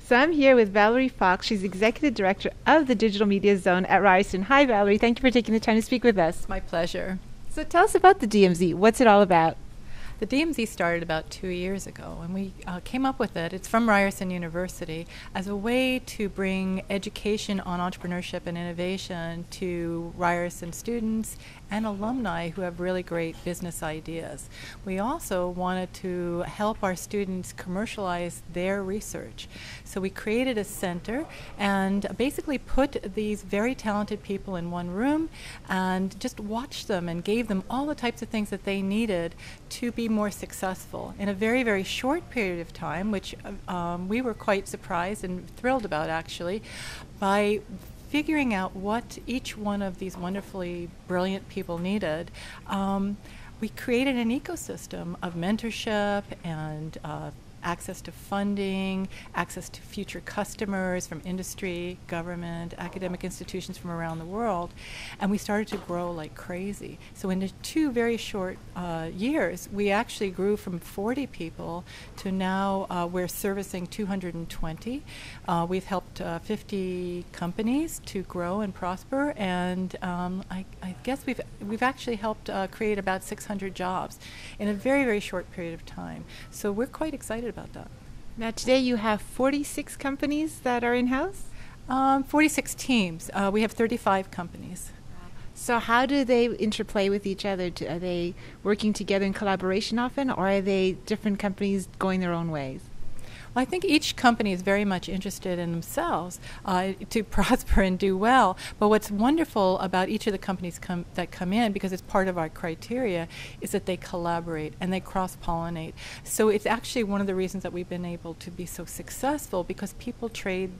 So I'm here with Valerie Fox. She's Executive Director of the Digital Media Zone at Ryerson. Hi, Valerie. Thank you for taking the time to speak with us. My pleasure. So tell us about the DMZ. What's it all about? The DMZ started about 2 years ago, and we came up with it. It's from Ryerson University as a way to bring education on entrepreneurship and innovation to Ryerson students and alumni who have really great business ideas. We also wanted to help our students commercialize their research. So we created a center and basically put these very talented people in one room and just watched them and gave them all the types of things that they needed to be more successful in a very, very short period of time, which we were quite surprised and thrilled about, actually, by figuring out what each one of these wonderfully brilliant people needed. We created an ecosystem of mentorship and access to funding, access to future customers from industry, government, academic institutions from around the world, and we started to grow like crazy. So in 2 very short years, we actually grew from 40 people to now we're servicing 220. We've helped 50 companies to grow and prosper, and I guess we've actually helped create about 600 jobs in a very, very short period of time. So we're quite excited about that. Now today you have 46 companies that are in-house? 46 teams. We have 35 companies. So how do they interplay with each other? Are they working together in collaboration often, or are they different companies going their own ways? Well, I think each company is very much interested in themselves to prosper and do well. But what's wonderful about each of the companies that come in, because it's part of our criteria, is that they collaborate and they cross-pollinate. So it's actually one of the reasons that we've been able to be so successful, because people trade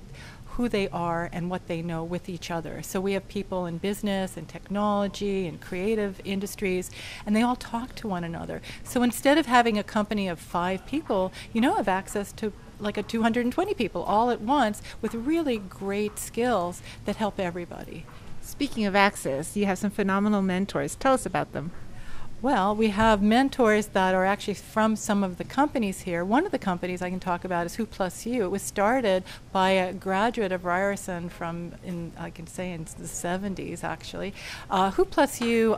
who they are and what they know with each other. So we have people in business and technology and creative industries, and they all talk to one another. So instead of having a company of 5 people, you now have access to like a 220 people all at once with really great skills that help everybody. Speaking of access, you have some phenomenal mentors. Tell us about them. Well, we have mentors that are actually from some of the companies here. One of the companies I can talk about is Who Plus You. It was started by a graduate of Ryerson I can say in the 70s, actually. Who Plus You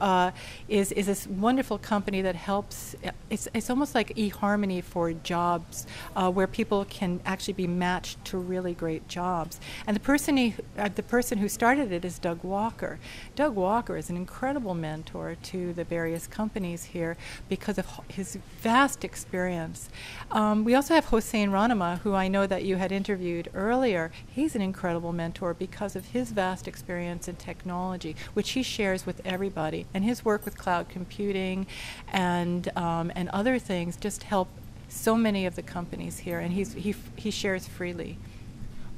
is this wonderful company that helps. It's almost like eHarmony for jobs, where people can actually be matched to really great jobs. And the person who started it is Doug Walker. Doug Walker is an incredible mentor to the various companies here because of his vast experience. We also have Hossein Ranama, who I know that you had interviewed earlier. He's an incredible mentor because of his vast experience in technology, which he shares with everybody. And his work with cloud computing and other things just help so many of the companies here, and he shares freely.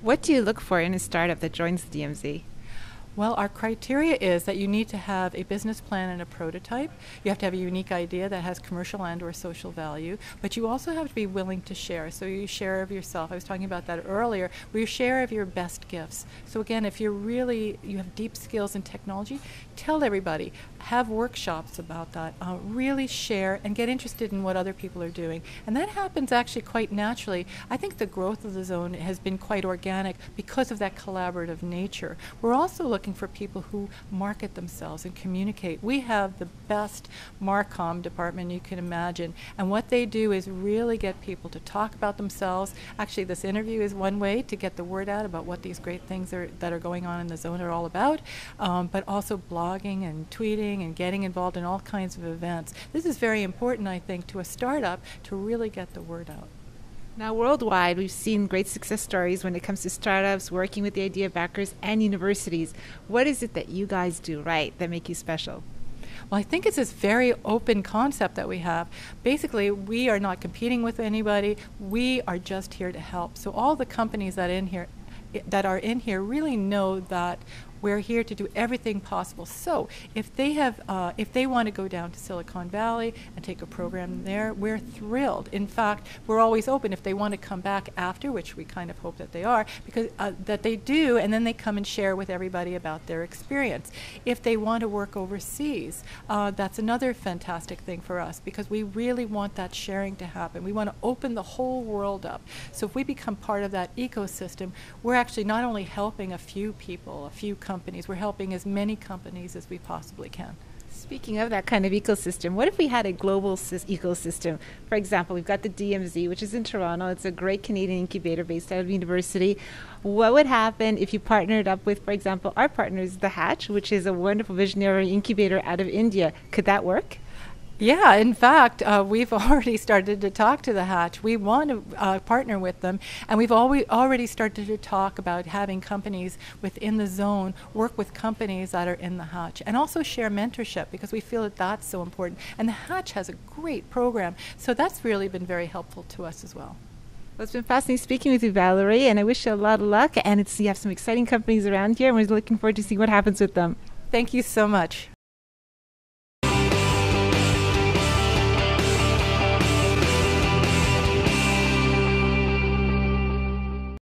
What do you look for in a startup that joins the DMZ? Well, our criteria is that you need to have a business plan and a prototype. You have to have a unique idea that has commercial and or social value, but you also have to be willing to share. So you share of yourself. I was talking about that earlier, where you share of your best gifts. So again, if you have deep skills in technology, tell everybody, have workshops about that, really share and get interested in what other people are doing. And that happens actually quite naturally. I think the growth of the zone has been quite organic because of that collaborative nature. We're also looking for people who market themselves and communicate. We have the best Marcom department you can imagine, and what they do is really get people to talk about themselves. Actually, this interview is one way to get the word out about what these great things that are going on in the zone are all about, but also blogging and tweeting and getting involved in all kinds of events. This is very important, I think, to a startup to really get the word out. Now, worldwide, we've seen great success stories when it comes to startups, working with the idea backers and universities. What is it that you guys do right that make you special? Well, I think it's this very open concept that we have. Basically, we are not competing with anybody. We are just here to help. So all the companies that are in here really know that we're here to do everything possible. So if they want to go down to Silicon Valley and take a program there, we're thrilled. In fact, we're always open if they want to come back after, which we kind of hope that they are, because that they do, and then they come and share with everybody about their experience. If they want to work overseas, that's another fantastic thing for us, because we really want that sharing to happen. We want to open the whole world up. So if we become part of that ecosystem, we're actually not only helping a few people, a few companies, we're helping as many companies as we possibly can. Speaking of that kind of ecosystem, what if we had a global ecosystem? For example, we've got the DMZ, which is in Toronto. It's a great Canadian incubator based out of university. What would happen if you partnered up with, for example, our partners, The Hatch, which is a wonderful visionary incubator out of India? Could that work? Yeah, in fact, we've already started to talk to The Hatch. We want to partner with them, and we've already started to talk about having companies within the zone work with companies that are in The Hatch, and also share mentorship, because we feel that that's so important. And The Hatch has a great program, so that's really been very helpful to us as well. Well, it's been fascinating speaking with you, Valerie, and I wish you a lot of luck. And you have some exciting companies around here, and we're looking forward to seeing what happens with them. Thank you so much.